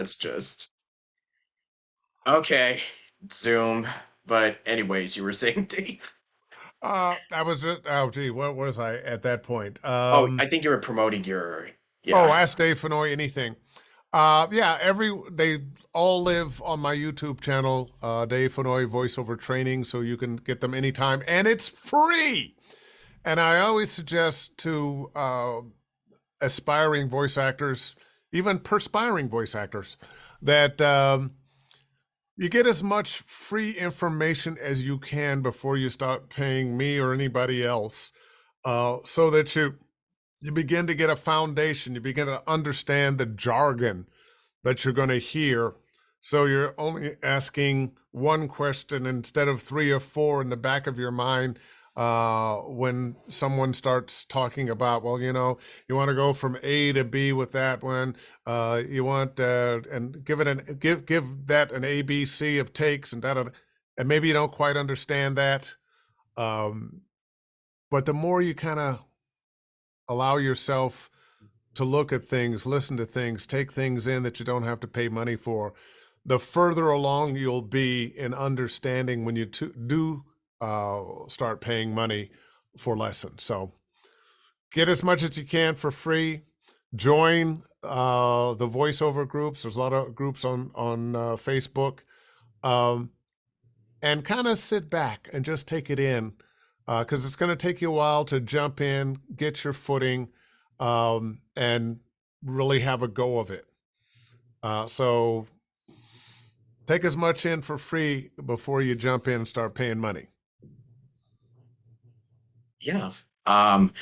Let's just okay, Zoom. But anyways, you were saying, Dave? I was just, oh gee, what was I at that point? Oh, I think you were promoting your Oh, yeah. ask Dave Fennoy anything. Yeah, they all live on my YouTube channel, Dave Fennoy voiceover training, so you can get them anytime, and it's free. And I always suggest to aspiring voice actors, even perspiring voice actors, that you get as much free information as you can before you start paying me or anybody else, so that you begin to get a foundation. You begin to understand the jargon that you're going to hear. So you're only asking one question instead of three or four in the back of your mind when someone starts talking about, well, you want to go from A to B with that one. You want and give that an ABC of takes and that, and maybe you don't quite understand that. Um, but the more you kind of allow yourself to look at things, listen to things, take things in that you don't have to pay money for, the further along you'll be in understanding when you do start paying money for lessons. So get as much as you can for free. Join the voiceover groups. There's a lot of groups on Facebook, um, and kind of sit back and just take it in because it's going to take you a while to jump in, get your footing, and really have a go of it. So take as much in for free before you jump in and start paying money. Yeah. Um,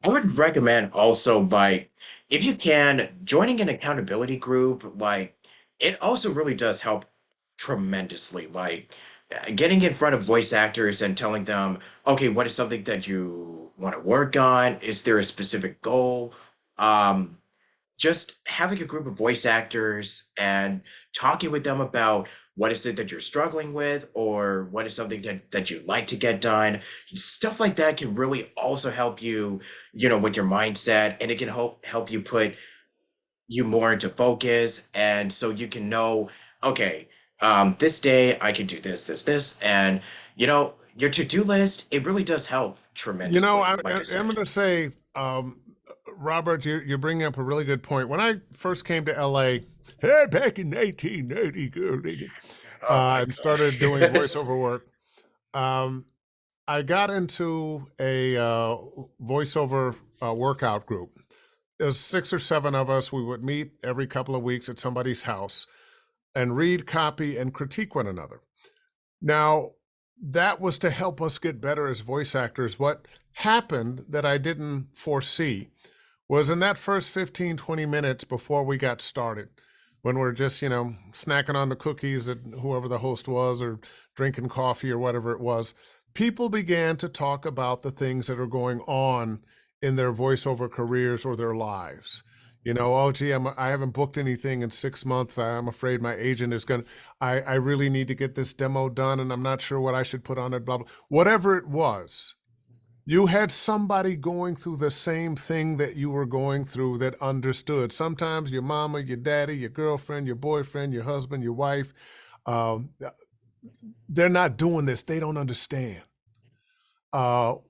I would recommend also like if you can joining an accountability group, like it also really does help tremendously. Like getting in front of voice actors and telling them, okay, what is something that you want to work on? Is there a specific goal? Um, just having a group of voice actors and talking with them about what is it that you're struggling with or what is something that you'd like to get done. Stuff like that can really also help you, with your mindset, and it can help you put you more into focus, and so you can know, okay, this day I can do this, and your to-do list, it really does help tremendously, like I I'm said. going to say, Robert, you're bringing up a really good point. When I first came to LA, hey, back in 1990, Oh my and started doing gosh. voiceover work, um, I got into a voiceover workout group. There's 6 or 7 of us. We would meet every couple of weeks at somebody's house and read, copy, and critique one another. Now, that was to help us get better as voice actors. What happened that I didn't foresee was in that first 15, 20 minutes before we got started, when we're just, snacking on the cookies that whoever the host was or drinking coffee or whatever it was, people began to talk about the things that are going on in their voiceover careers or their lives. Oh, gee, I haven't booked anything in 6 months. I'm afraid my agent is going to, I really need to get this demo done and I'm not sure what I should put on it, blah, blah. Whatever it was, you had somebody going through the same thing that you were going through that understood. Sometimes your mama, your daddy, your girlfriend, your boyfriend, your husband, your wife, um, they're not doing this. They don't understand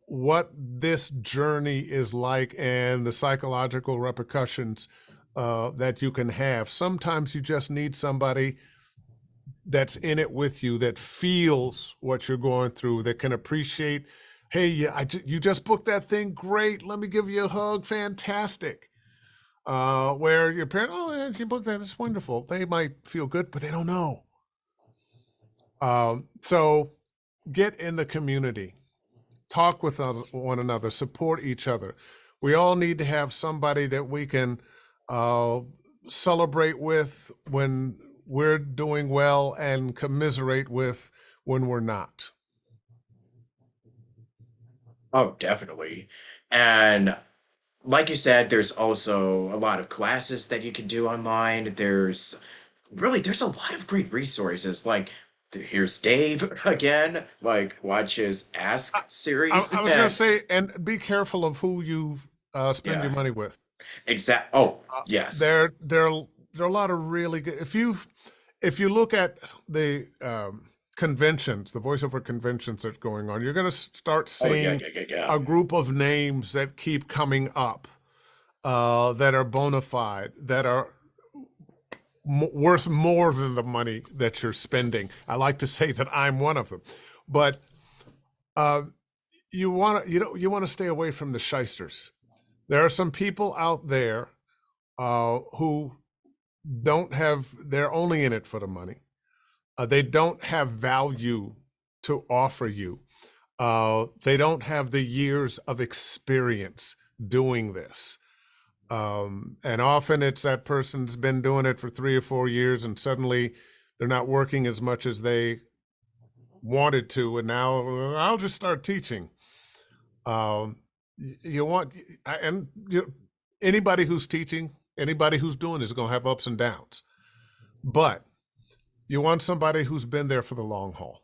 what this journey is like and the psychological repercussions that you can have. Sometimes you just need somebody that's in it with you, that feels what you're going through, that can appreciate, hey, yeah, you just booked that thing, great, let me give you a hug, fantastic. Where your parent, oh, yeah, you booked that, it's wonderful. They might feel good, but they don't know. So get in the community, talk with one another, support each other. We all need to have somebody that we can uh, celebrate with when we're doing well and commiserate with when we're not. Oh, definitely. And like you said, there's also a lot of classes that you can do online. There's a lot of great resources. Like here's Dave again, like watch his I, Ask I, series I was going to and say, and be careful of who you spend yeah, your money with. exact. Oh, Uh, yes. they're there are a lot of really good. If you look at the conventions, the voiceover conventions that are going on, you're going to start Oh yeah, seeing yeah, yeah, yeah. a group of names that keep coming up, that are bona fide, that are worth more than the money that you're spending. I like to say that I'm one of them, but uh, you want to stay away from the shysters. There are some people out there who don't have. They're only in it for the money. They don't have value to offer you. They don't have the years of experience doing this. And often it's that person's been doing it for 3 or 4 years, and suddenly they're not working as much as they wanted to, and now I'll just start teaching. Um, you want, and anybody who's teaching, anybody who's doing this is going to have ups and downs, but you want somebody who's been there for the long haul.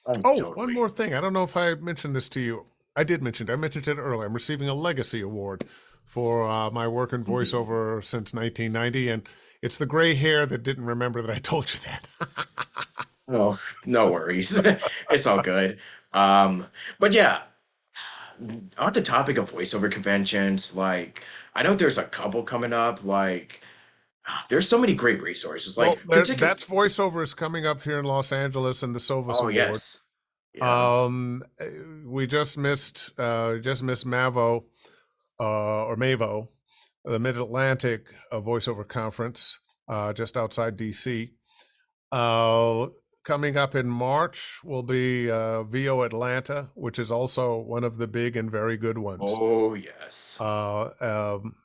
Oh, one Totally. more thing. I don't know if I mentioned this to you. I did mention it. I mentioned it earlier. I'm receiving a legacy award for my work in voiceover since 1990, and it's the gray hair that didn't remember that I told you that. Oh, no worries. It's all good. Um, but yeah, on the topic of voiceover conventions, like I know there's a couple coming up. Like there's so many great resources. Like Well, particular. that's voiceover is coming up here in Los Angeles in the Sovas Oh Award. yes, yeah. We just missed Mavo, or Mavo, the Mid Atlantic Voiceover Conference, just outside DC. Uh, Coming up in March will be VO Atlanta, which is also one of the big and very good ones. Oh yes. Uh, um,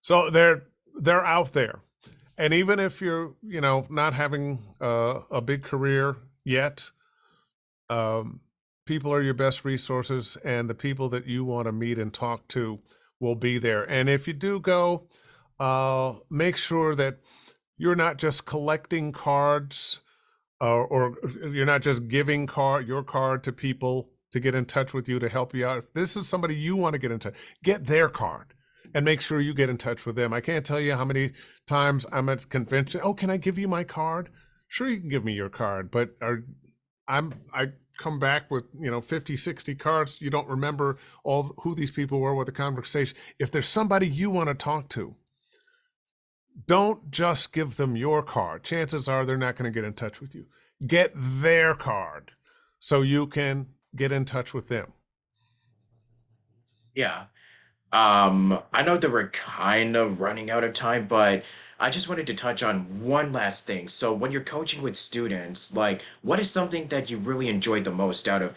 so they're out there, and even if you're not having a big career yet, um, people are your best resources, and the people that you want to meet and talk to will be there. And if you do go, make sure that you're not just collecting cards, or you're not just giving your card to people to get in touch with you to help you out. If this is somebody you want to get in touch, get their card and make sure you get in touch with them. I can't tell you how many times I'm at convention. Oh, can I give you my card? Sure, you can give me your card, but I come back with 50, 60 cards. You don't remember all who these people were, what the conversation. If there's somebody you want to talk to, don't just give them your card. Chances are they're not going to get in touch with you. Get their card so you can get in touch with them. Yeah. I know that we're kind of running out of time, but I just wanted to touch on one last thing. So when you're coaching with students, like what is something that you really enjoyed the most out of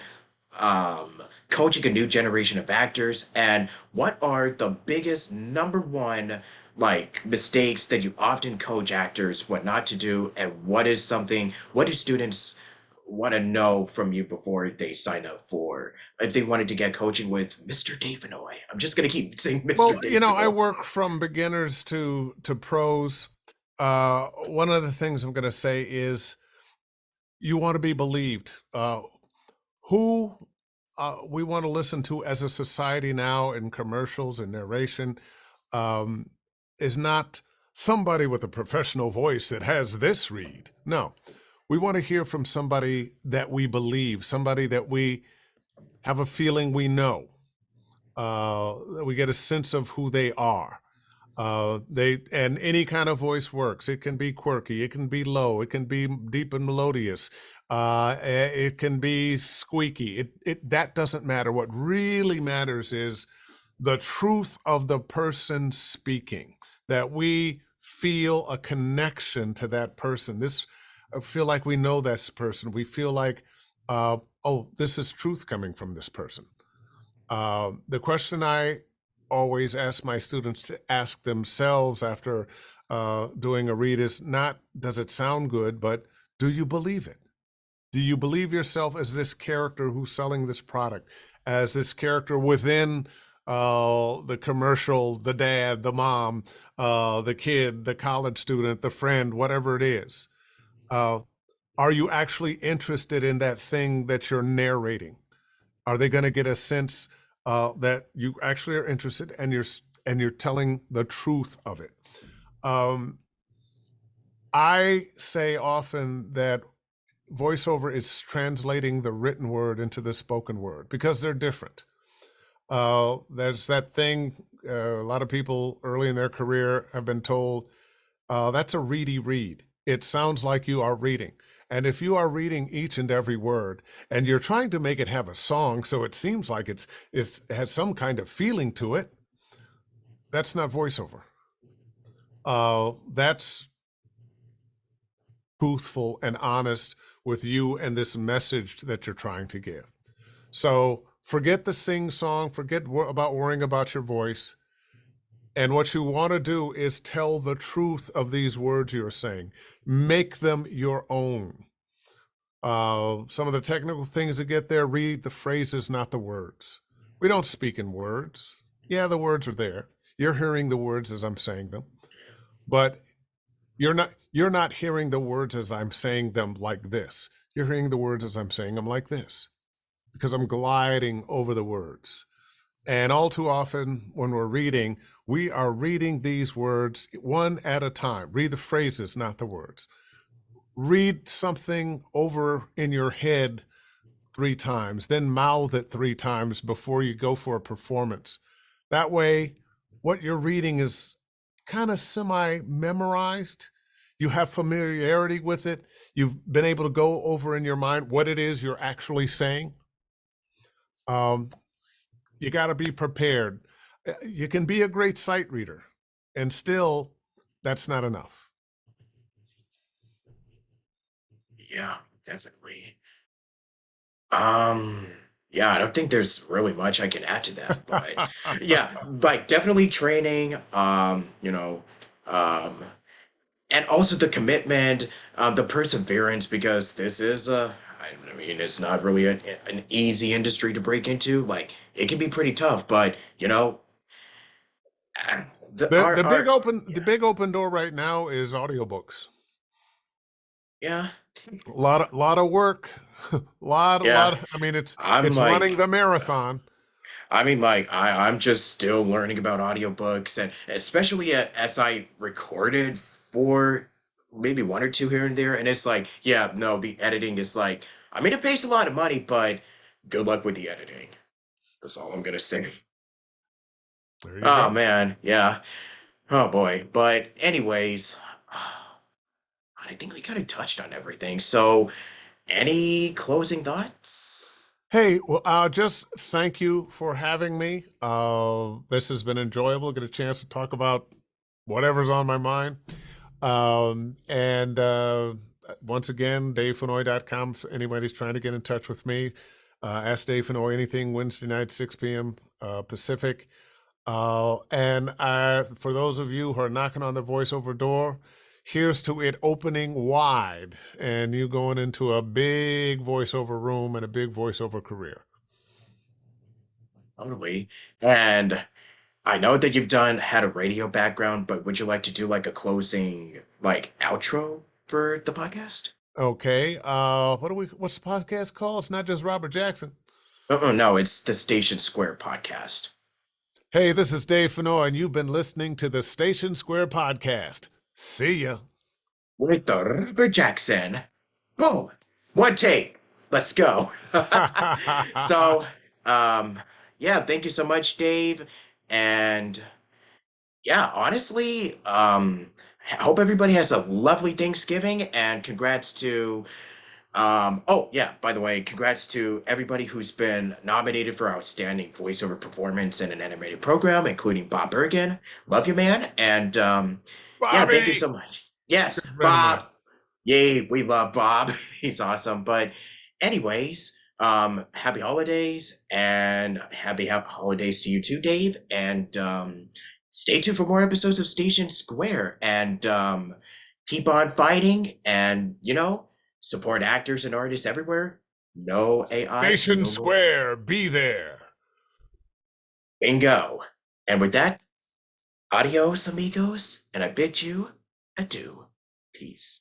coaching a new generation of actors, and what are the biggest number one like mistakes that you often coach actors what not to do, and what do students want to know from you before they sign up for if they wanted to get coaching with Mr. Dave Fennoy. I'm just gonna keep saying Mr. Well, Dave I Fennoy. work from beginners to pros. One of the things I'm going to say is you want to be believed. Who we want to listen to as a society now in commercials and narration um, is not somebody with a professional voice that has this read. No, we want to hear from somebody that we believe, somebody that we have a feeling we know. We get a sense of who they are. They and any kind of voice works. It can be quirky, it can be low, it can be deep and melodious, it can be squeaky. It that doesn't matter. What really matters is the truth of the person speaking. That we feel a connection to that person. This feel like we know this person. We feel like, oh, this is truth coming from this person. The question I always ask my students to ask themselves after doing a read is not, does it sound good, but do you believe it? Do you believe yourself as this character who's selling this product, as this character within the commercial, the dad, the mom, the kid, the college student, the friend, whatever it is? Uh, are you actually interested in that thing that you're narrating? Are they going to get a sense that you actually are interested, and and you're telling the truth of it. Um, I say often that voiceover is translating the written word into the spoken word because they're different. There's that thing, a lot of people early in their career have been told, that's a reedy read. It sounds like you are reading. And if you are reading each and every word and you're trying to make it have a song so it seems like it has some kind of feeling to it, that's not voiceover. That's truthful and honest with you and this message that you're trying to give. So forget the sing song, forget about worrying about your voice. And what you want to do is tell the truth of these words you're saying, make them your own. Some of the technical things that get there, read the phrases, not the words. We don't speak in words. Yeah, the words are there. You're hearing the words as I'm saying them, but you're not hearing the words as I'm saying them like this. You're hearing the words as I'm saying them like this because I'm gliding over the words. And all too often when we're reading, we are reading these words one at a time. Read the phrases, not the words. Read something over in your head 3 times, then mouth it 3 times before you go for a performance. That way, what you're reading is kind of semi memorized. You have familiarity with it. You've been able to go over in your mind what it is you're actually saying. Um, you got to be prepared. You can be a great sight reader, and still, that's not enough. Yeah, definitely. Um, yeah, I don't think there's really much I can add to that, but yeah, like definitely training, um, and also the commitment, the perseverance, because this is I mean, it's not really an easy industry to break into. Like, it can be pretty tough, but the the our the big our open the yeah, big open door right now is audiobooks. yeah, A lot of work, yeah. I mean, it's I'm it's running like. the marathon. I mean, like, I'm just still learning about audiobooks, and especially as I recorded for maybe one or two here and there, and it's like, yeah, no, the editing is like, I mean, it pays a lot of money, but good luck with the editing. That's all I'm gonna say. There you Oh go. man, yeah. Oh boy. But anyways, I think we kind of touched on everything. So, any closing thoughts? Hey, well, just thank you for having me. This has been enjoyable. Get a chance to talk about whatever's on my mind. And once again, DaveFennoy.com. If anybody's trying to get in touch with me, ask Dave Fennoy anything Wednesday night, 6 p.m. Pacific. And for those of you who are knocking on the voiceover door, here's to it opening wide and you going into a big voiceover room and a big voiceover career. Totally. And I know that you've had a radio background, but would you like to do like a closing like outro for the podcast? Okay. What's the podcast called? It's not just Robert Jackson. No, it's the Station Square podcast. Hey, this is Dave Fennoy, and you've been listening to the Station Square Podcast. See ya. With the Robert Jackson. Boom! One take. Let's go. So, um, yeah, thank you so much, Dave. And yeah, honestly, I hope everybody has a lovely Thanksgiving and congrats to oh yeah, by the way, congrats to everybody who's been nominated for outstanding voiceover performance in an animated program, including Bob Bergen. Love you, man. And yeah, thank you Bobby! so much. Yes, Good friend of mine. Bob. Yay, we love Bob. He's awesome. But anyways, happy holidays and happy holidays to you too, Dave. And stay tuned for more episodes of Station Square and keep on fighting and support actors and artists everywhere. No AI, Station no robot. Square, be there. Bingo. And with that, adios, amigos, and I bid you adieu. Peace.